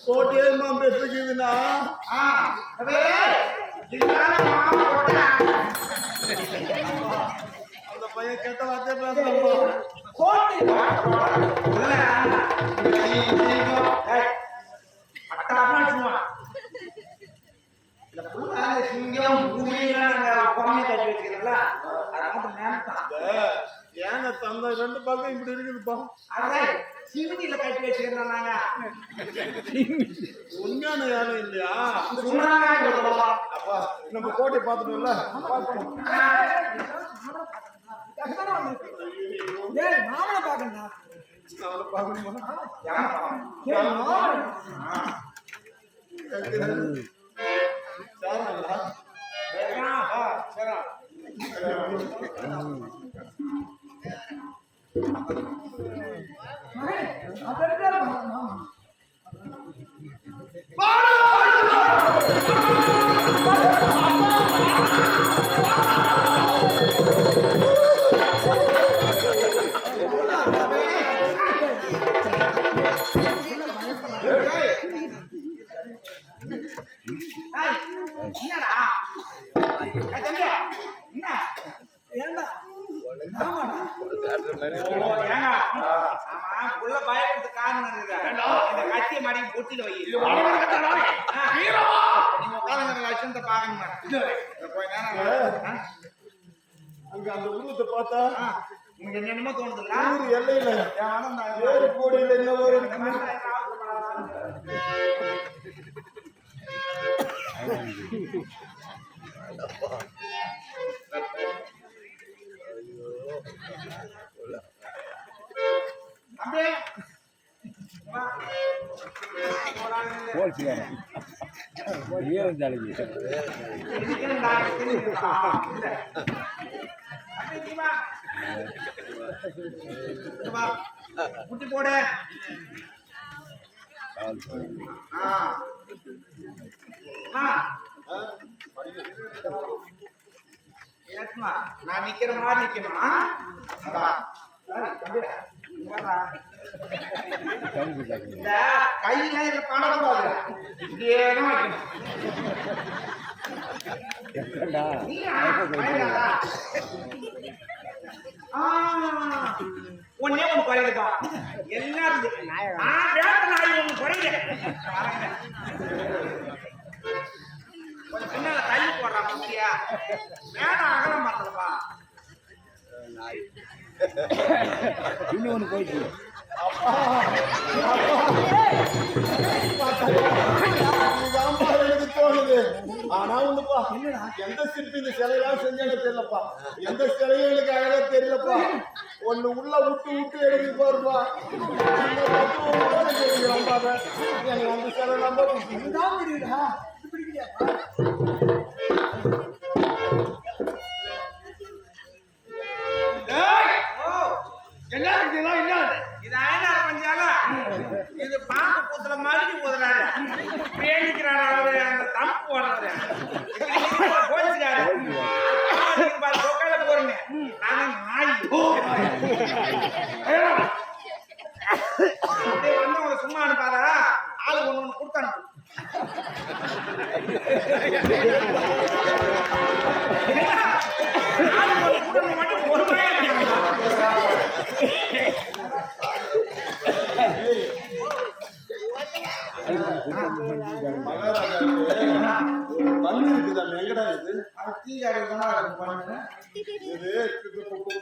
கோட்டையமா பெற்றுக்குதுன்னா அந்த பையன் கெட்ட வார்த்தை பேசுறப்பா ஏங்க தந்த ரெண்டு பக்கம் இப்படி இருக்குதுப்பா சிவனில கட்டி வச்சிருந்தாங்க உண்மையான யாரும் இல்லையா அப்பா நம்ம கோட்டை பார்த்துட்டோம்ல அங்க அந்த உருவத்தை பார்த்தா உங்களுக்கு என்னமோ தோணுது எல்லையில ஏறு கோடியில் என்ன ஒரு முட்டி போடு நான் நிக்கிற மாதிரி நிக்கணுமா இந்த கையில பணம் இப்படியே ஒன்னே ஒண்ணு குறையுதுப்பா எல்லாரும் ஒண்ணு குறையுது கொஞ்சம் பின்னால தள்ளி போடுறா முக்கியா வேடம் அகல மாட்டதுப்பா இன்னொன்னு போயிட்டு தோணுது ஆனா ஒண்ணுப்பா எந்த சிற்பி இந்த சிலையெல்லாம் செஞ்சாங்க தெரியலப்பா எந்த சிலையும் எனக்கு அழகா தெரியலப்பா ஒண்ணு உள்ள விட்டு விட்டு எடுத்து போருப்பா எனக்கு அந்த சிலை நம்ப முடியுதா இது பாம்பு பூத்துல மாதிரி ஊதுறாரு பேணிக்கிறாரு அந்த தம்பு ஓடுறாரு போச்சுக்காரு போறீங்க நாங்க நாய் வந்தவங்க சும்மா அனுப்பாதா ஆளு ஒண்ணு ஒண்ணு கொடுத்தானு மட்டும் பொறுமையா மண்ணு இருக்குதா எங்கடா இது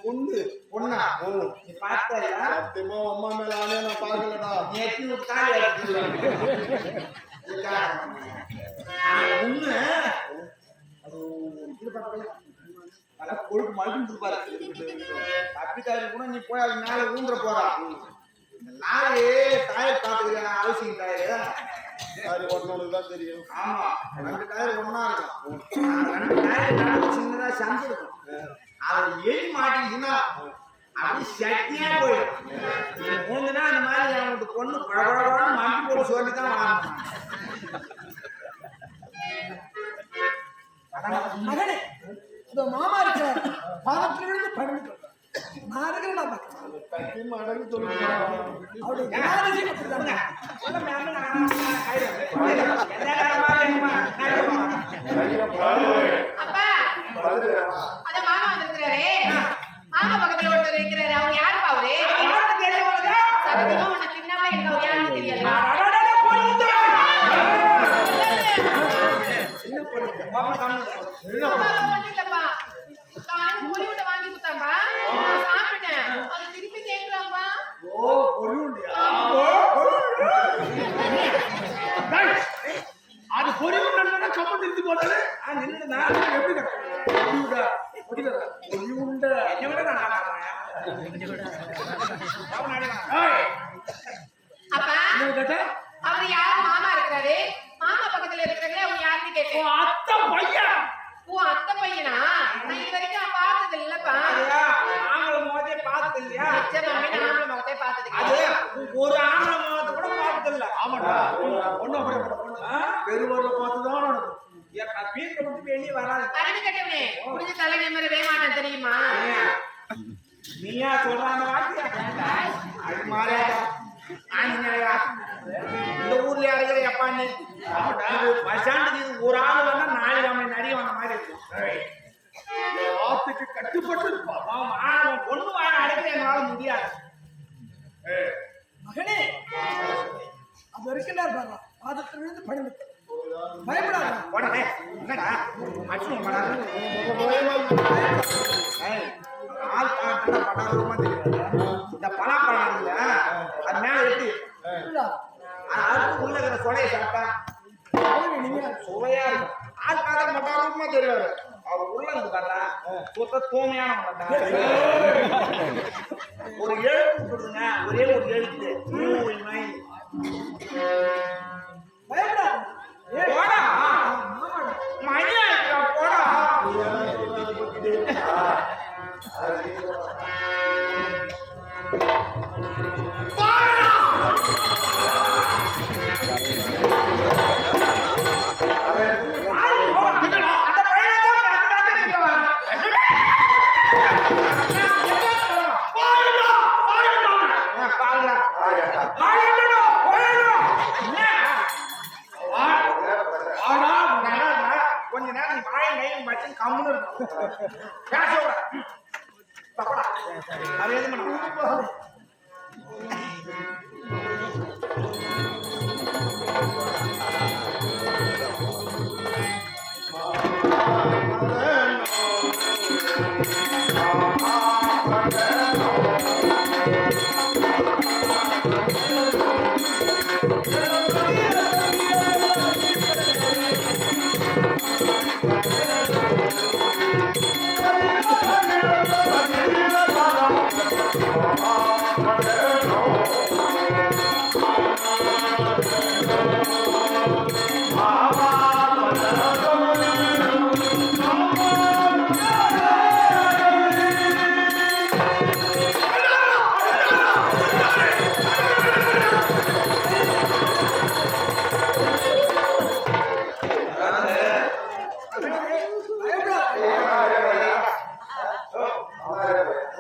பொண்ணு பொண்ணா நீ பார்த்தா சத்தியமா அம்மா மேல ஆனே நான் பாக்கலடா ஒண்ணு அது கொழுப்பு மழுந்து இருப்பாரு அப்படிக்காரங்க கூட நீ போய் அது மேல ஊந்துற போறா இந்த நாயே தாயை பார்த்துக்கிற அவசியம் தாயே அது ஒன்னொன்னு தான் தெரியும். ஆமா, ரெண்டு டயர் ஒண்ணா இருக்கும். ரெண்டு டயர் நடுவுல சின்னதா சந்து இருக்கும். அது எலி மாட்டிச்சுன்னா அப்படி சட்டியா போயிடும். மூணுனா அந்த மாதிரி அவனுக்கு பொண்ணு பழபழன்னு மண்டி போட்டு சொல்லி தான் வாங்கணும். மகனே இந்த மாமா இருக்கிறார் பாதத்தில் விழுந்து படுத்து நான் இருக்கிறேன் அந்த தட்டி மடங்கு சொல்லுங்க. அவருடைய ஞானத்தையும் அப்படிதாங்க. அப்பா அத மாமா வந்திருக்கிறாரே, மாமா பக்கத்துல ஒருத்தர் இருக்கிறாரு, அவங்க யாருப்பா அவரு? சத்தியமா உன்னை சின்னவா எனக்கு அவர் யாருன்னு தெரியாது. ஒண்ணும் இல்லப்பா, காலையில பொரிவுண்டை வாங்கி கொடுத்தாம்பா, நான் சாப்பிட்டேன், அதை திருப்பி கேட்கிறாம்பா. ஓ பொருண்டியா? அது பொறிவுண்டா கம்மன் இருந்து போனாலே நின்றுதா எப்படி பொறிவுண்டா பொறிவுண்டா என்ன விட நான் அப்பா அவர் யாரு மாமா இருக்கிறாரு, மாமா பக்கத்துல இருக்கிறாங்களே அவங்க யாருன்னு கேட்டேன். அத்தை பையன் ஓ அத்தை பையனா? நான் இது வரைக்கும் பார்த்தது இல்லப்பா. ஆம்பளை முகத்தையே பார்த்தது இல்லையா? நிச்சயமாவே நான் ஆம்பளை முகத்தை பார்த்தது அது கிடையாது. ஒரு ஆம்பளை முகத்தை கூட பார்த்தது இல்ல. ஆமாடா. ஒண்ணும் அப்படியே பெருவர்ல பார்த்துதான் நடக்கும். வீட்டை மட்டும் வெளியே வராது. அறிவு கட்டவனே, புரிஞ்ச தலை நிம்மறவே மாட்டேன் தெரியுமா? நீயா சொல்ற அந்த வார்த்தையா? அது மாறியாடா. ஆஞ்சநேயா, இந்த ஊர்ல இருக்கிற எப்பான்னு பசாண்டுக்கு ஒரு ஆள் வந்தா நாலு அவன் நடி வந்த மாதிரி இருக்கும். ஆத்துக்கு கட்டுப்பட்டு இருப்பான். அவன் பொண்ணு வாங்க அடைக்க என்னால முடியாது. மகனே அது வரைக்கும் நான் பாருங்க பாதத்தில் விழுந்து படுத்து பயப்படாத. உடனே என்னடா அச்சும் பண்ணாரு. ஆள் பார்த்தா படாதமா தெரியாது. இந்த பலாப்பழம் இல்ல அது மேல எப்படி அதுக்கு உள்ள இருக்கிற சொலையை சாப்பிட்டா சுவையா இருக்கும். ஆள் பார்த்தா பட்டாரமா தெரியாது. அவர் உள்ள இருந்து பார்த்தா சுத்த தூய்மையான ஒரு எழுத்து சொல்லுங்க, ஒரே ஒரு எழுத்து தூய்மை. பயப்படாத. போடா மணியா இருக்கா போடா. கொஞ்ச நேரம் நீ வாயை கையும் வச்சு கம்முன்னு இருக்கும். பேச தப்படா அது எது பண்ண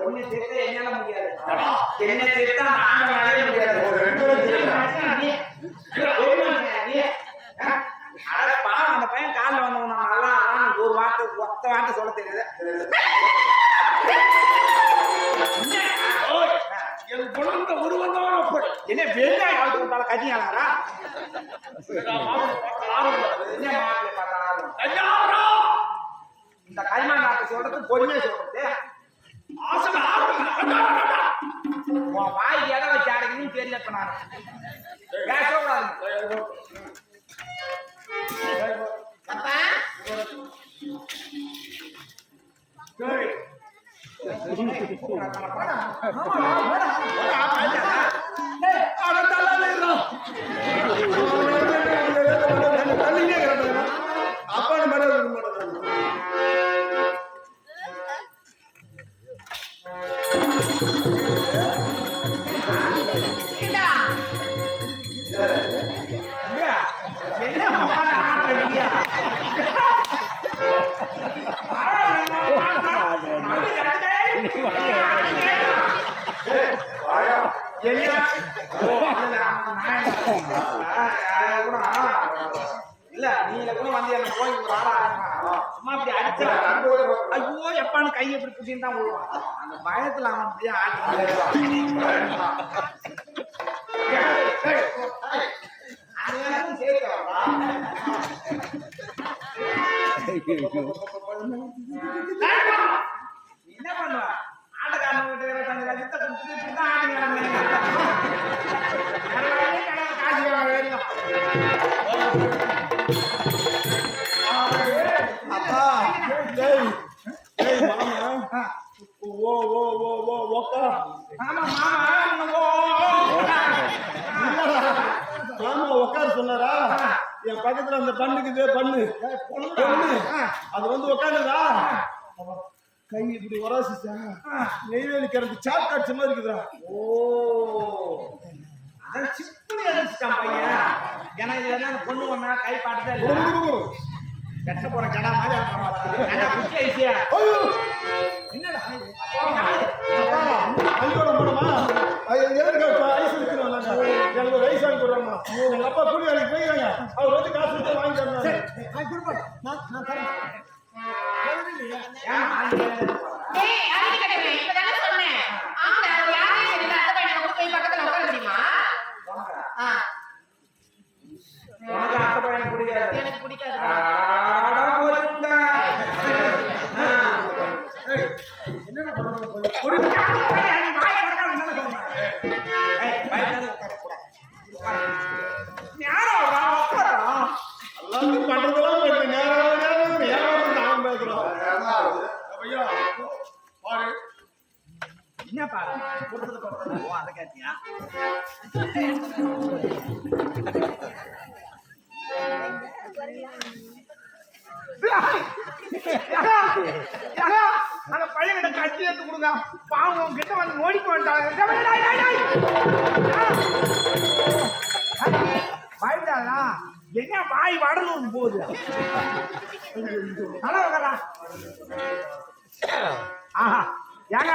ஒண்ணு சேர்த்தா என்னால முடியாது. என்ன சேர்த்தா நாங்களாலே முடியாது. பாவம் அந்த பையன் காலில் வந்தவன் நல்லா ஒரு வார்த்தை ஒத்த வார்த்தை சொல்ல தெரியுது. என் குழந்தை உருவந்தவன் அப்படி என்ன வெங்காயம் வாழ்த்து விட்டாலும் கட்டியாளா? என்ன மாப்பிள்ளை பார்த்தா இந்த கைமான் நாட்டை சொல்றது பொறுமையை சொல்றது. உன் வாய்க்கு எதை வச்சு அடைக்கணும்னு தெரியல. இப்ப நான் பேசக்கூடாது. அப்பா ஏய், அவன் தள்ளால இருக்கான். இல்ல நீங்க கூட வந்து என்ன போய் ஒரு ஆளா சும்மா அப்படி அடிச்சா ஐயோ எப்பான்னு கையை இப்படி புடிச்சின்னு தான் விழுவான் அந்த பயத்துல அவன் அப்படியே என்ன பண்ணுவ ஆட்டக்காரன் வீட்டு 25 லட்சத்தை கொடுத்துட்டு இப்படிதான் ஆட்டுங்க காசு வேணும் அப்பா டேய் டேய் மாமா ஓ ஓ ஓ ஓ ஓக்கா ஆமா மாமா மாமா உட்கார சொன்னாரா என் பக்கத்துல அந்த பண்ணுக்குது பண்ணு பொண்ணு அது வந்து உட்காந்துதா கை இப்படி உராசிச்சா நெய்வேலி கிடந்து சாட் காட்சி மாதிரி இருக்குதா ஓ அதான் சிப்புனி அடிச்சுட்டான் பையன் ஏன்னா இது என்ன பொண்ணு ஒண்ணா கை பாட்டுதான் இல்லை கட்ட போற கடா மாதிரி குச்சி ஐசியா என்னடா அங்கோட போனோமா ஐஸ் இருக்கிறோம் எனக்கு ஒரு ஐஸ் வாங்கி கொடுறாமா எங்க அப்பா கூலி வேலைக்கு போயிருக்காங்க அவர் வந்து காசு கொடுத்து வாங்கி தரணும் நான் தரேன் ஏய் அடி கட்டவே இப்பதானே சொன்னேன் ஆமா யாரே சரி அத்தை பையனை கூட்டி போய் பக்கத்துல உட்கார முடியுமா உனக்கு அத்தை பையன் பிடிக்காது எனக்கு பிடிக்காது என்னடா பண்ணுறது எல்லாத்தையும் பண்றதெல்லாம் போயிட்டு நேரம் ஏன் நான் பேசுறோம் ஐயா பாரு என்ன பாரு கொடுத்தது அதை கேட்டியா அந்த பையன்கிட்ட கட்சி எடுத்து கொடுங்க பாவம் கிட்ட வந்து ஓடிக்க வாய்டாதா என்ன வாய் வடலூர் போகுது நல்லா வைக்கிறா ஆஹா ஏங்க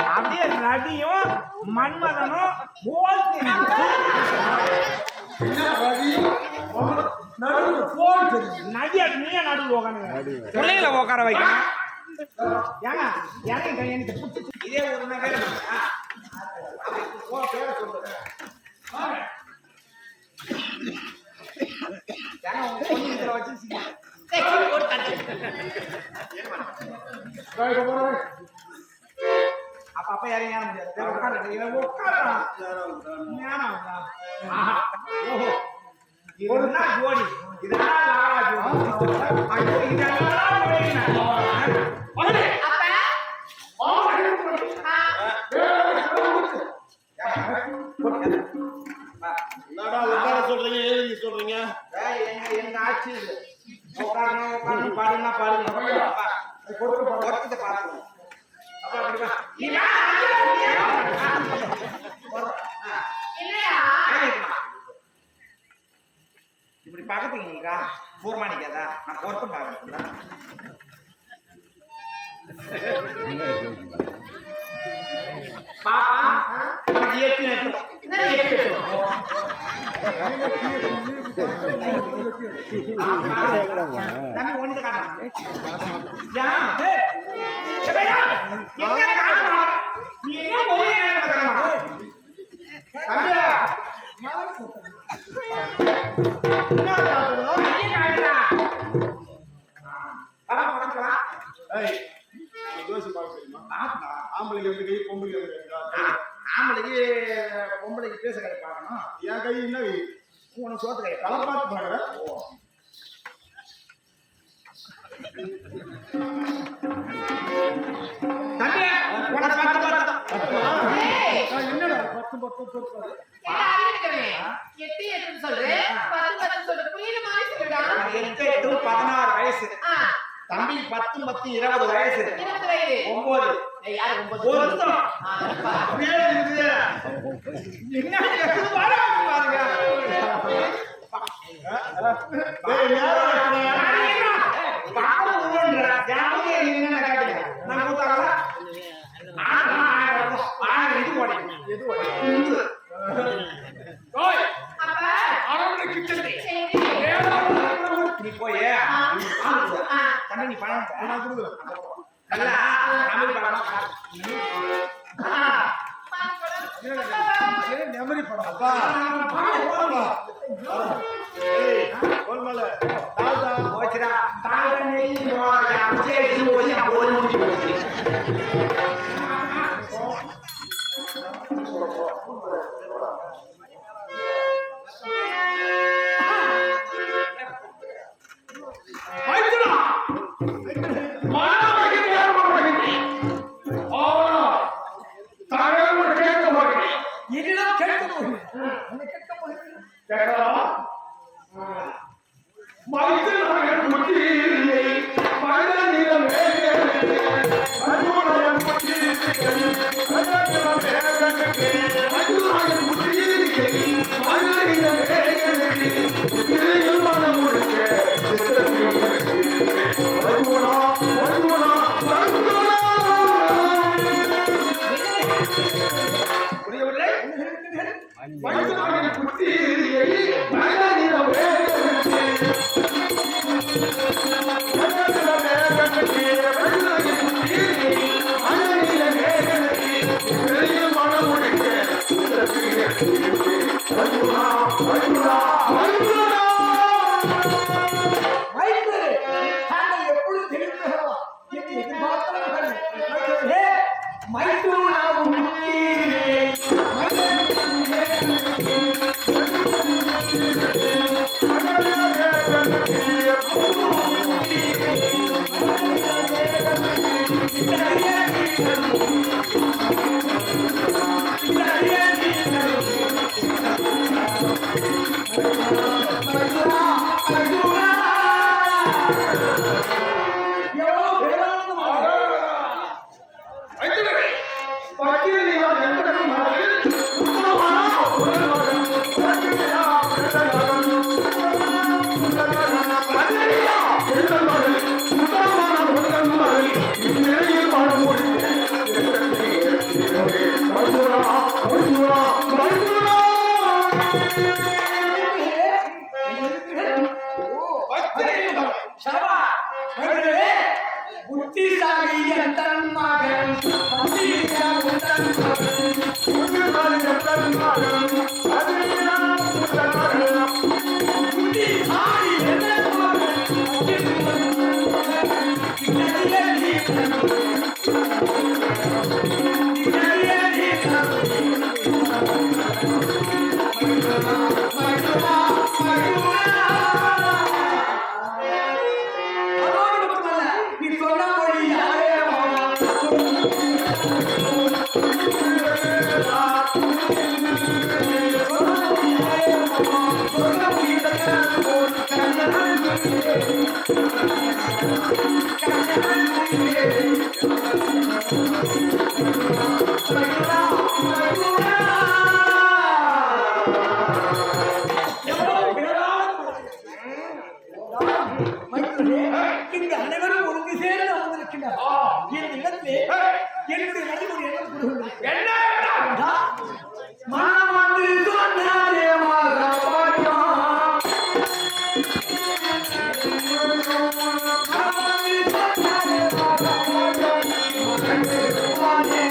அப்படியே நதியும் மன்மதனும் நதியா நீயே நடுவில் உட்காந்து பிள்ளைகளை உட்கார வைக்கணும் ஏங்க எனக்கு இதே ஒரு பேர் அப்ப யாரையும் ஏற முடியாது ஒரு நாள் ஜோடி இதெல்லாம் என்னடா உட்கார சொல்றீங்க ஏழுங்க சொல்றீங்க எங்க ஆட்சி உட்காரணும் பாருங்க பாருங்க பாருங்க இப்படி பக்கத்துக்கு பூர்மானிக்காதா நான் பொறுத்து பாக்கிறேன் ஒன்று ஆம்பளைக்கு எப்படி கை ஆம்பளைக்கு பொம்பளைக்கு பேச கை பார்க்கணும் என் கை என்ன கை உனக்கு சோத்து கை தலை பார்த்து பாக்குறேன் என்னடா 10 10 8 சொல்லு 10 சொல்லு புரியுற மாதிரி சொல்லுடா 8 8 16 வயசு தம்பி 10 10 20 வயசு 20 வயது 9 யாரு 9 ஒருத்தம் அப்படியே இருக்குது என்ன எது வர பாருங்க டேய் நேரா பாரு ஊன்றா ஜாமி என்ன காட்டுங்க நான் கூத்தாங்களா இது ஓடி எது ஓடி ஓய் அப்பா அரவணை கிச்சடி சரி அண்ணன் நீ பணம் தா. நான் கொடுக்குறேன். நல்லா தமிழ் படமா காட்டு. மெமரி படம் அப்பா, ஏய், கோல்மால, தாத்தா, போச்சுடா. தாங்க நெய் மோயா சேசி போய் நான் போய் முடிச்சு போச்சு. இதெல்லாம் கேட்க போகுது அந்த கேட்க போகுது புரியவில்லை? மைக்கு தாங்கள் எப்பொழுது தெரிவிக்கிறோம் என்று எதிர்பார்த்தார்கள் மைக்கேலே, மைக்கு நாம் முட்டி எவ்வளவு பேரானந்தமாக இங்கு அனைவரும் ஒருங்கு சேர்ந்து அமர்ந்திருக்கின்றனர். இந்த இடத்திலே என்னுடைய நடிகர் என்ன கூறுகிறது? என்ன மனம் வந்து சொன்னாரே மகாபாயா. மனம் வந்து சொன்னாரே மகாபாயா. மகனே வானே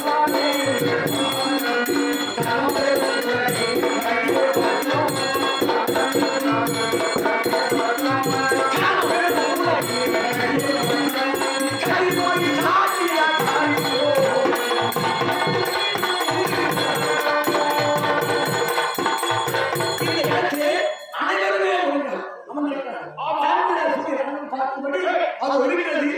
வானே வானே அது இருக்கிறது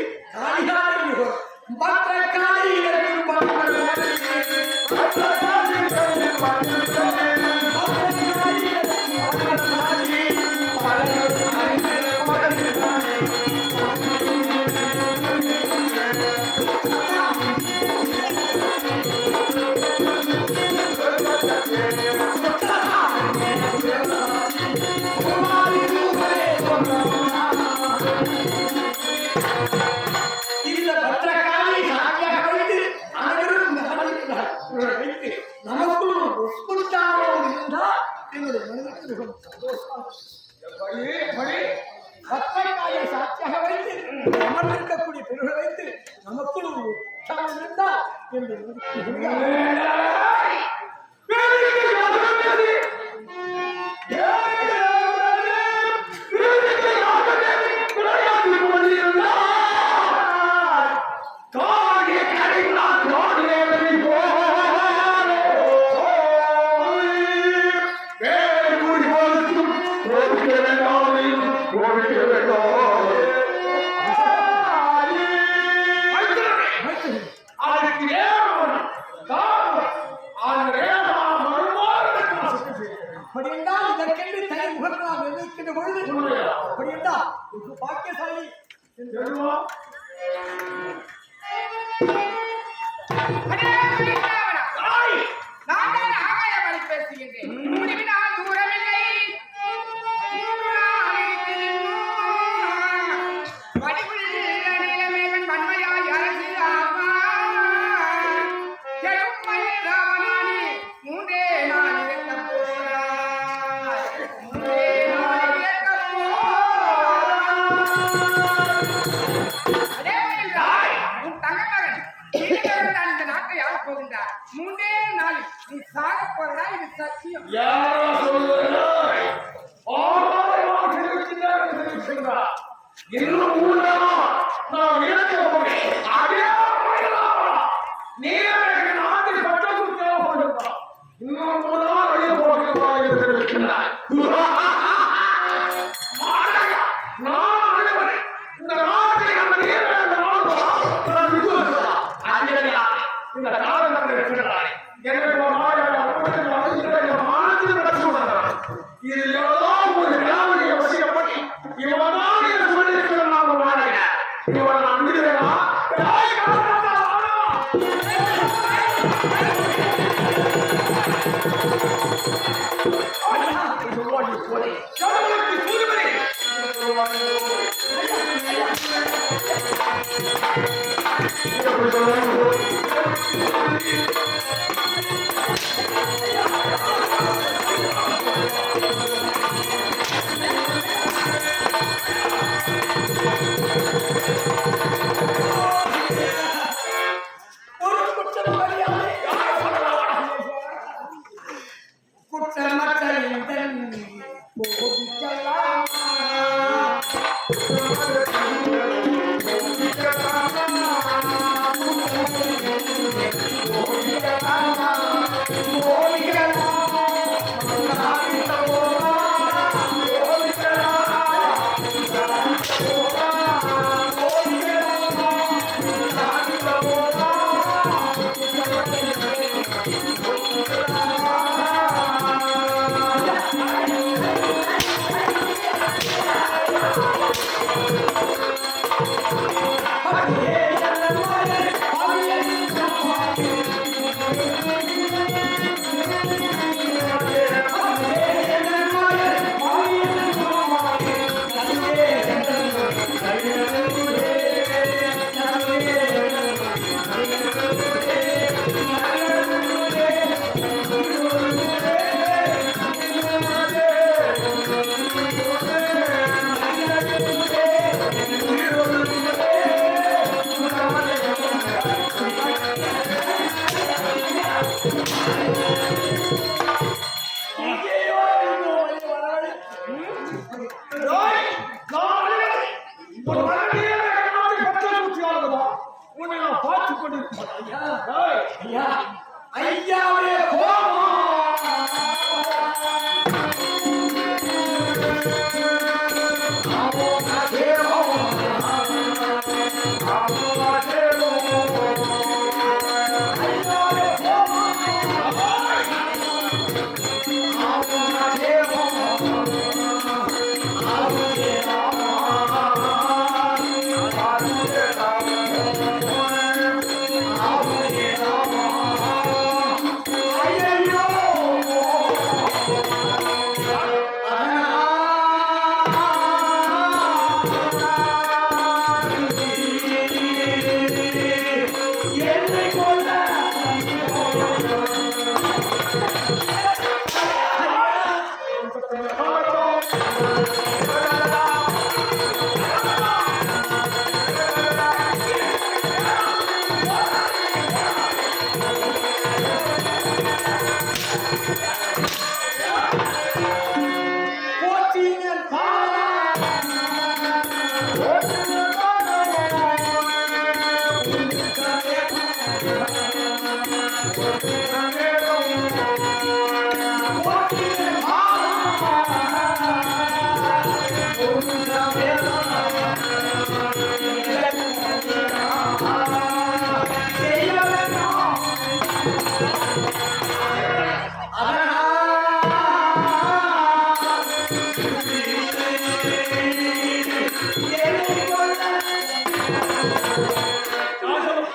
இந்த பத்திரக்காலை சாமியாக வைத்து அனைவரும் வைத்து நமக்குள் ஒப்புச்சாமல் இருந்தால் எங்களுடைய மனதிற்கு மிகவும் சந்தோஷம். பத்திரக்காயை சாட்சியாக வைத்து அமர்ந்திருக்கக்கூடிய பெருகளை வைத்து நமக்குள் ஒரு உற்சாகம் இருந்தால் என்று அப்படி என்றால் இதற்கென்று தனி முகத்தை நாம் நிர்ணயிக்கின்ற பொழுது அப்படி என்றால் ஒரு பாக்கியசாலி நான் தான் ஆகாயவாணி பேசுகின்றேன். முடிவினால் தூரமில்லை. மூன்று நாள் வடிவுள்ள நிலமேகன் வன்மையாய் அரசு ஆவான். கெடும் மயில் ராவணானி மூன்றே நாள் இருக்கப் போகிறாய். மூன்றே நாள் இருக்கப் போகிறாய். அதே மயில் ராய், உன் தங்கமகன் இனிமேல் தான் இந்த நாட்டை ஆளப் போகின்றார். மூன்றே நாள் நீ சாக போறதா? இது சத்தியம். யாரோ சொல்லுகிறாய் இன்னும் 3 நாள் நான் இறக்க போகிறேன். அதே நீ எனக்கு நாட்டில் பட்டம் தேவைப்படுகிறா. இன்னும் 3 நாள் அழிய போகிறேன் என்று தெரிவிக்கிறாய். நான் அனைவரை இந்த நாட்டை அந்த இந்த காலம் இருக்கிறாய். எனவே மானத்தில் நடத்துகிறார். இது எவ்வளோ ஒரு வியாபாரியை வசிக்கப்பட்டு இவனாக சொல்லியிருக்கிற நாம வாழக இவன் நம்புகிறா.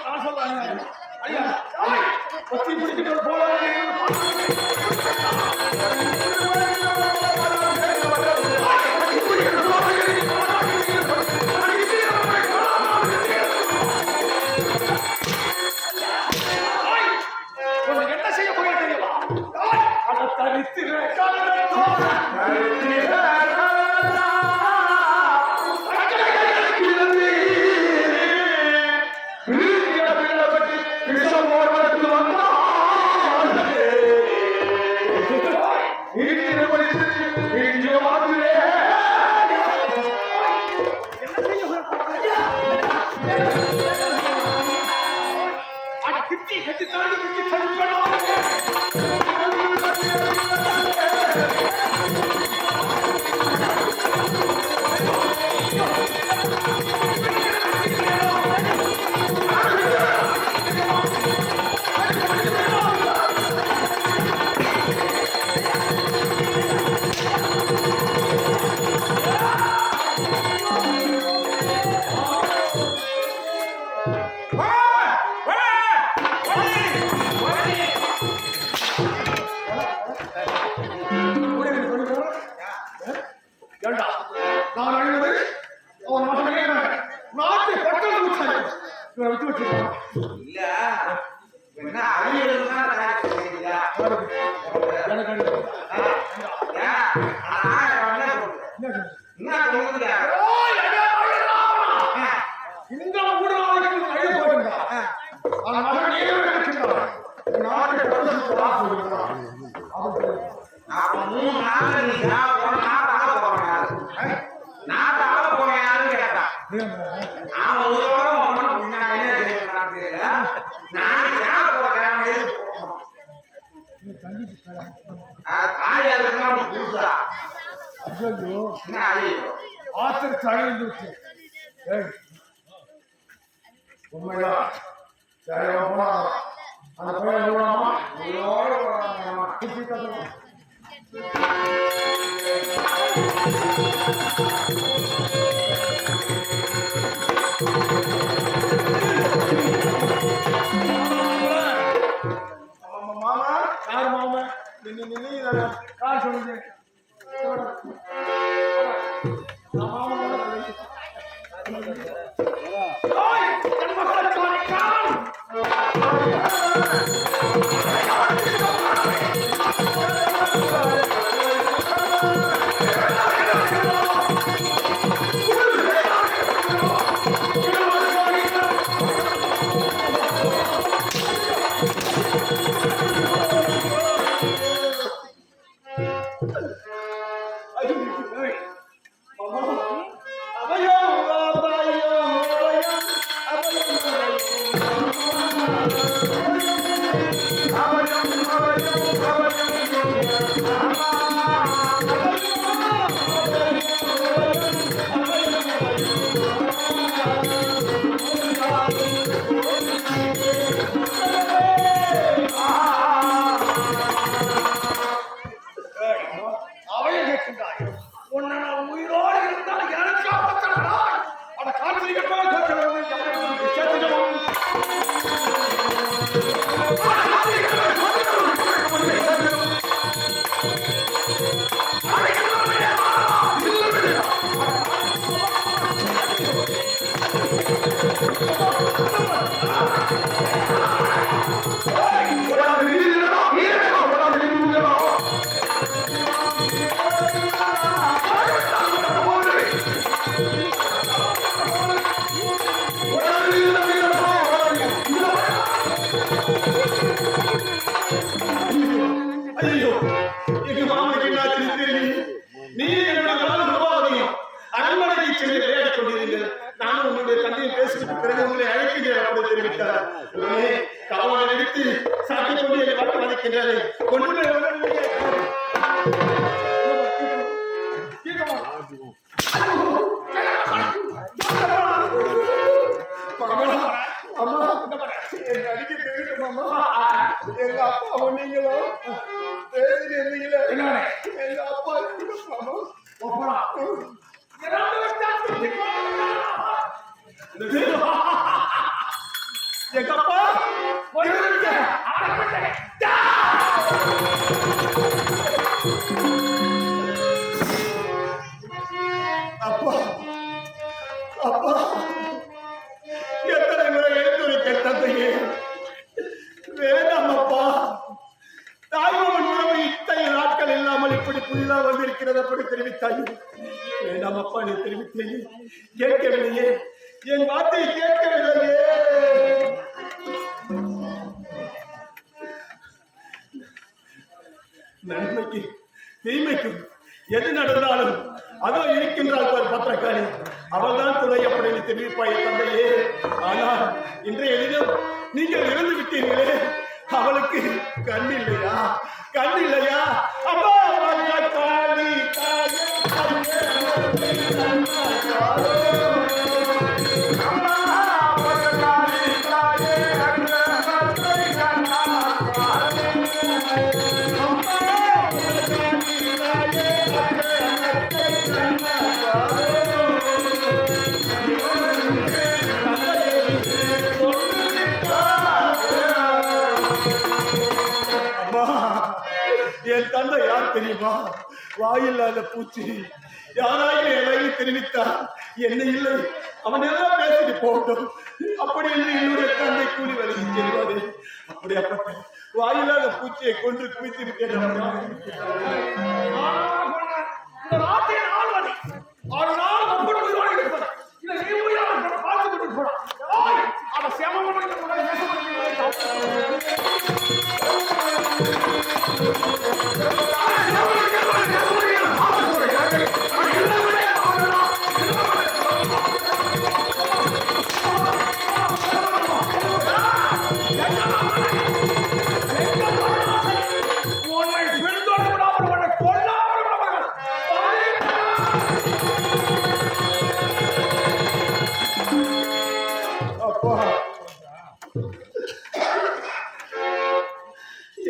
நான் சொல்றேன் ஐயா பத்தி பிடிக்கிட்டு போல என்ன செய்ய போய் தெரியுமா அதை தரித்திர இல்ல என்ன அறிவுனா தெரியுதா ஆத்தர் தகவல் உண்மையா சரி அந்த பையன் மாமா யார் மாமா நீங்க கார் சொல்லுங்க எங்க அப்பா நீங்களும் எங்க அப்பா தெரிவித்தாய். வேண்டாம் அப்பா நீ தெரிவித்தேன், கேட்கவில்லையே, என் வார்த்தையை கேட்கவில்லையே. நன்மைக்கு தீமைக்கும் எது நடந்தாலும் அதோ இருக்கின்றாள் பார் பத்திரக்காளி, அவள் தான் துணை அப்படின்னு தெரிவிப்பாய் தந்தையே. ஆனால் இன்றைய தினம் நீங்கள் இறந்து விட்டீர்களே, அவளுக்கு கண் இல்லையா? கண் இல்லையா? அப்பா பத்திரக்காளி என் தந்தை யார் தெரியுமா? வாயில்லாத பூச்சி. யாராவது எதையும் தெரிவித்தார், என்ன இல்லை, அவன் எல்லாம் பேசிட்டு போகட்டும் அப்படி என்று என்னுடைய தந்தை கூலி வேலைக்கு செய்வாரு. அப்படியாப்பட்ட வாயில்லாத பூச்சியை கொன்று குவித்து விட்டேன்.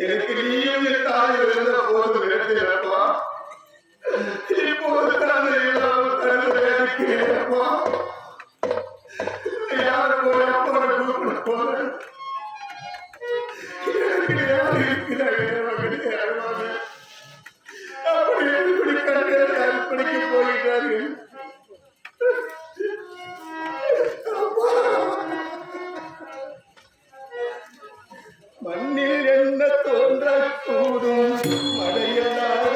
எனக்கு நீயும் தாய் இருந்த போது நினைத்தேனப்பா, இப்போது தான் இருக்கிறேன்ப்பா. யார் போல கூப்பிட போறேன், எனக்கு யார் இருக்கிறார்கள் அப்படி எப்படி கண்களை அர்ப்பணிக்க போகிறார்கள். மண்ணில் என்ன தோன்றக்கூடும் மழையில்லாத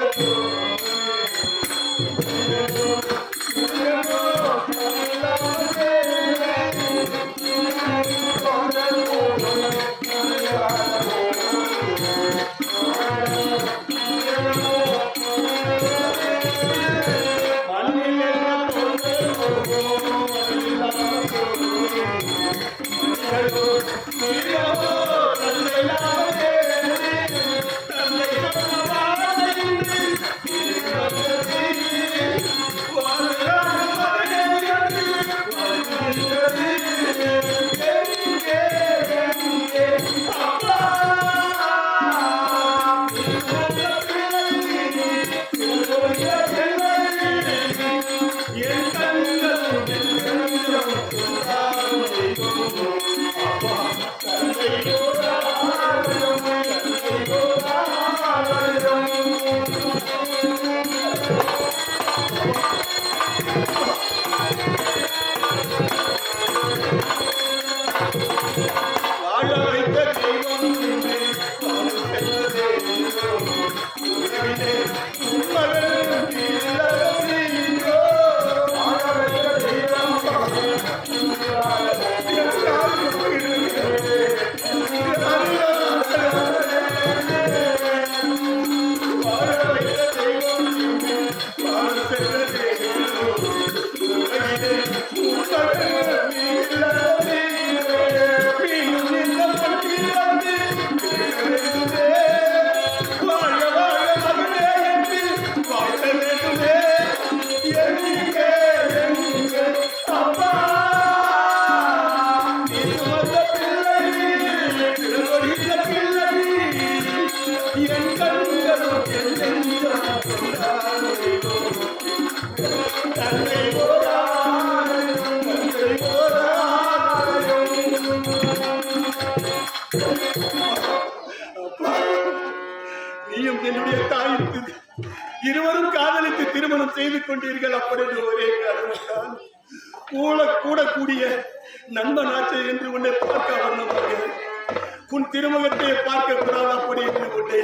நீயும் என்னுடைய தாயிற்கு இருவரும் காதலித்து திருமணம் செய்து கொண்டீர்கள். அப்படி ஒரே காரணத்தால் கூடக்கூடிய நண்பனாச்சே என்று உன்னை பார்க்க வந்தமாக உன் திருமுகத்தை பார்க்க கூடாது அப்படி என்று உன்னை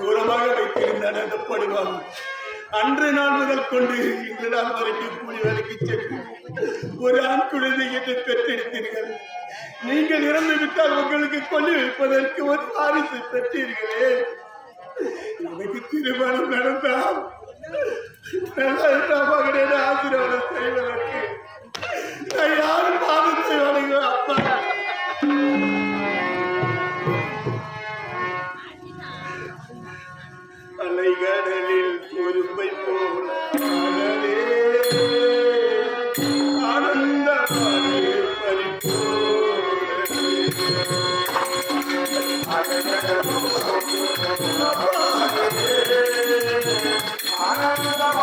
தூரமாக வைத்திருந்தான். அந்த படுவாங்க அன்று நாள் முதல் கொண்டு இன்று நாள் வரைக்கும் கூலி வேலைக்கு சென்று ஒரு ஆண் குழந்தை என்று பெற்றெடுத்தீர்கள். நீங்கள் இறந்து விட்டால் உங்களுக்கு கொல்லி வைப்பதற்கு ஒரு வாரிசு பெற்றீர்களே. எனக்கு திருமணம் நடந்தால் மகனே ஆசீர்வாதம் செய்வதற்கு நான் யாரும் பாதத்தை வணங்குவேன். அப்பா அலைகடலில் பொறுப்பை போல ஆனந்தமாக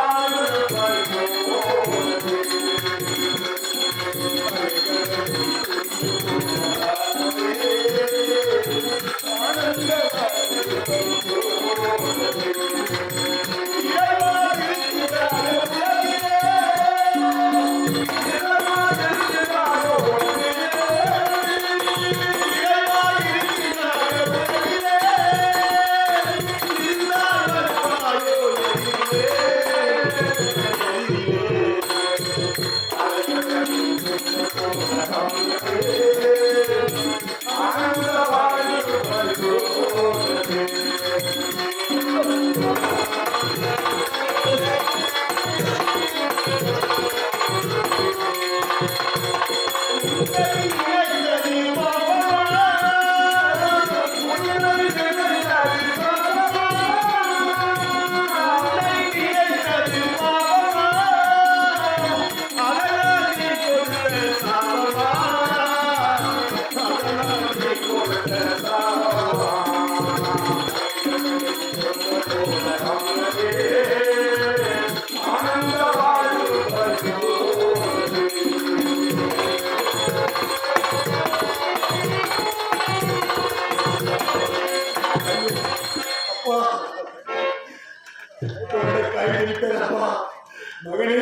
மகனே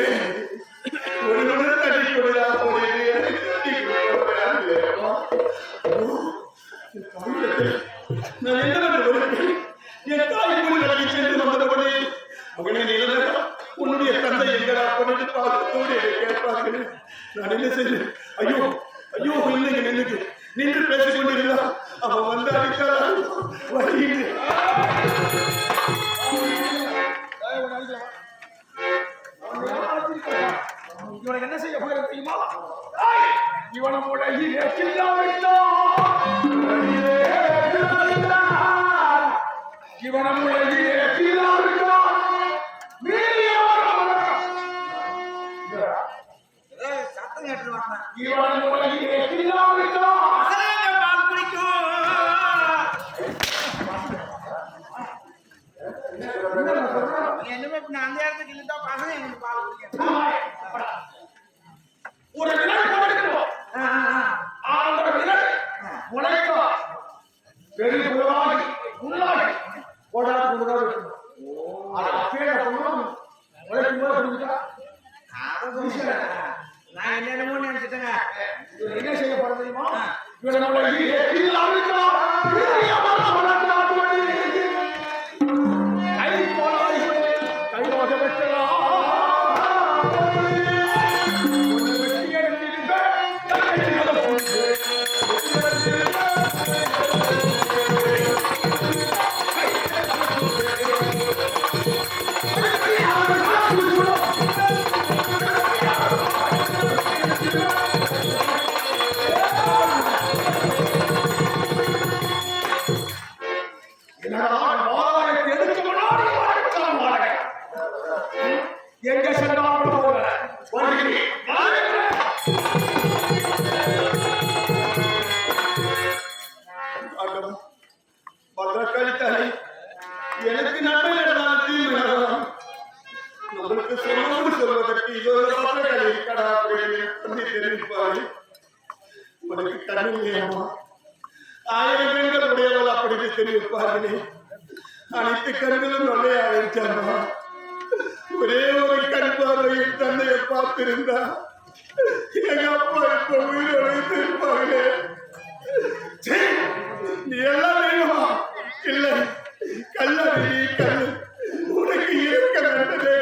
ஒரு நிமிடம் தட்டி கொடுடா நான் என்ன என் தாய் கூலிகளுக்கு சென்று வந்தபடி மகனே நிலவர உன்னுடைய தந்தை எங்கடா பண்ணிட்டு பார்த்து கேட்பார்கள். நான் என்ன செய்வேன்? ஐயோ ஐயோ இல்லைங்க நின்றுக்கு நின்று பேசிக் கொண்டிருந்தா அவன் வந்து அடிக்கிறான் வழியில் இவனுக்கு என்ன செய்ய போகிறது தெரியுமா? இவனும் உலகிலே இவனும் உலகிலே சத்தம் கேட்டுருவாங்க. இவனும் உலகிலே பால் குடிக்கும். என்னமே அந்த இடத்துக்கு இல்லா பசங்க எங்களுக்கு பால் குடிக்கும். ஒரு வினாடி கொடுக்கிறோம். அந்த வினாடி உழைக்கும் பெரிய புலவாகி உள்ளாகி போடாது புலவாகி அது அப்பே பண்ணணும். உழைக்கும் போது புரிஞ்சுட்டா நான் என்னென்னமோ நினைச்சிட்டேங்க. என்ன செய்ய போற தெரியுமா? இவனுடைய இல்லாவிட்டால் கை போலாய் கைவாக வெட்டலாம். எங்க சென்றாலும் பத்திரக்காளித்தாய் எனக்கு நன்மை நடந்தால் தீமை நடந்தால் நம்மளுக்கு சொல்வதற்கு இதோட பத்திரக்காளி இருக்கடா அப்படின்னு தெரிவிப்பாரு. உனக்கு கண்ணில்லையம்மா 1000 பெண்கள் உடையவள் அப்படின்னு தெரிவிப்பார்களே. அனைத்து கண்களும் நொல்லையா இருக்காமா? ஒரே ஒரு கண் பார்வையில் தந்தையை பார்த்திருந்தா எங்க அப்பா இப்ப உயிரோடு இருப்பாங்களே. நீ எல்லாம் தெய்வமா? இல்லை கல்லறி கல் உனக்கு இருக்க வேண்டதே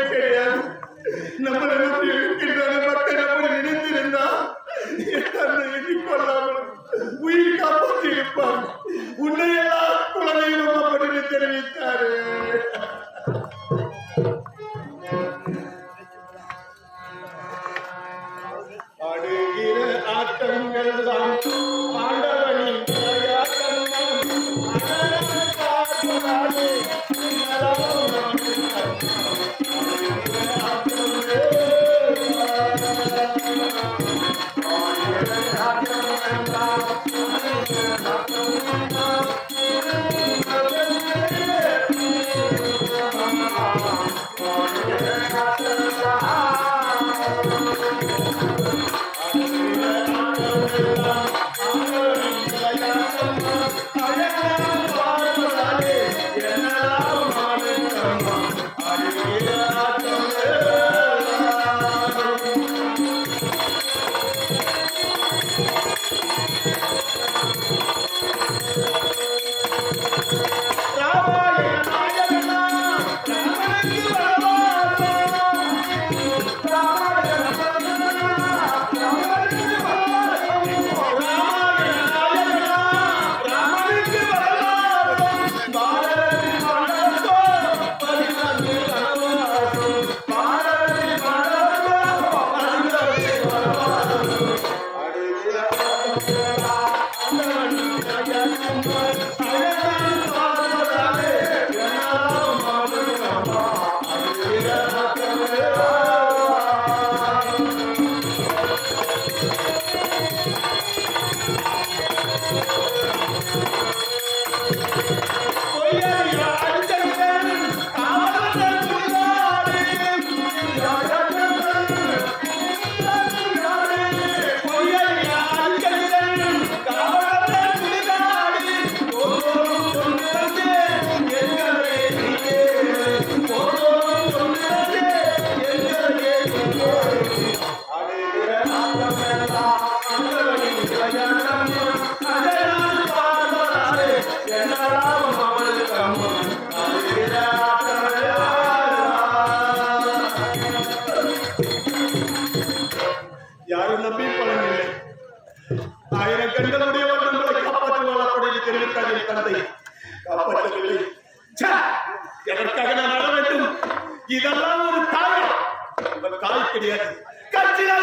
கிடையாது. கச்சிலை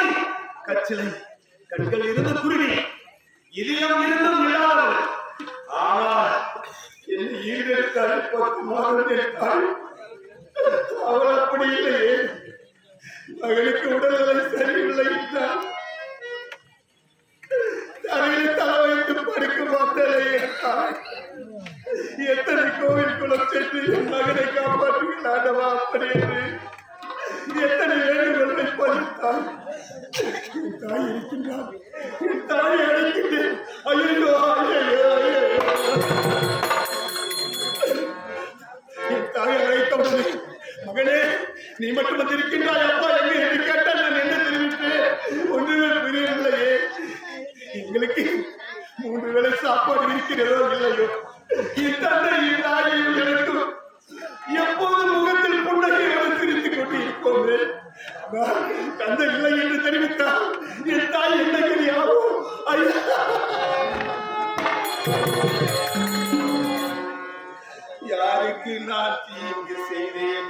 கச்சிலை கண்கள் இருந்த குருவி, இதயம் இருந்தும் இல்லாதவள். ஆனால் என்னை ஈடெடுத்தாள், 10 மாதம் எடுத்தாள். அவள் அப்படி இல்லையே. மகனுக்கு உடல்நிலை சரியில்லை என்றால் தலையில் தலை வைத்து படுக்க மாட்டாளே என்றாள். எத்தனை கோவில் குளம் சென்று என் மகனை காப்பாற்றுகிறாண்டவா அப்படி என்று எத்தனை வேண்டுகோளை பதித்தாள். என் தாய் இருக்கின்றான், என் தாயை அழைக்கின்றேன். ஐயோ ஐயோ ஐயோ. என் தாயை அழைத்தவுடனே, மகனே நீ மட்டும் வந்திருக்கின்றாய், அப்பா எங்கே என்று கேட்டால் நான் என்ன தெரிவித்தேன்? ஒன்றுமே புரியவில்லையே. எங்களுக்கு 3 வேளை சாப்பாடு இருக்கிறதோ இல்லையோ, என் தந்தை என் தாயையும் எனக்கும் எப்போது முகத்தில் புன்னகையோடு சிரித்துக் கொண்டு இருப்போமே. ஆனால் தந்தை இல்லை என்று தெரிவித்தால் என் தாய் என்ன கரியாவோ? யாருக்கு நான் தீங்கு செய்தேன்?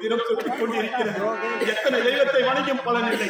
தினம் சொல்லிக் கொண்டிருக்கிறது. எத்தனை தெய்வத்தை வணங்கும் பலனில்லை.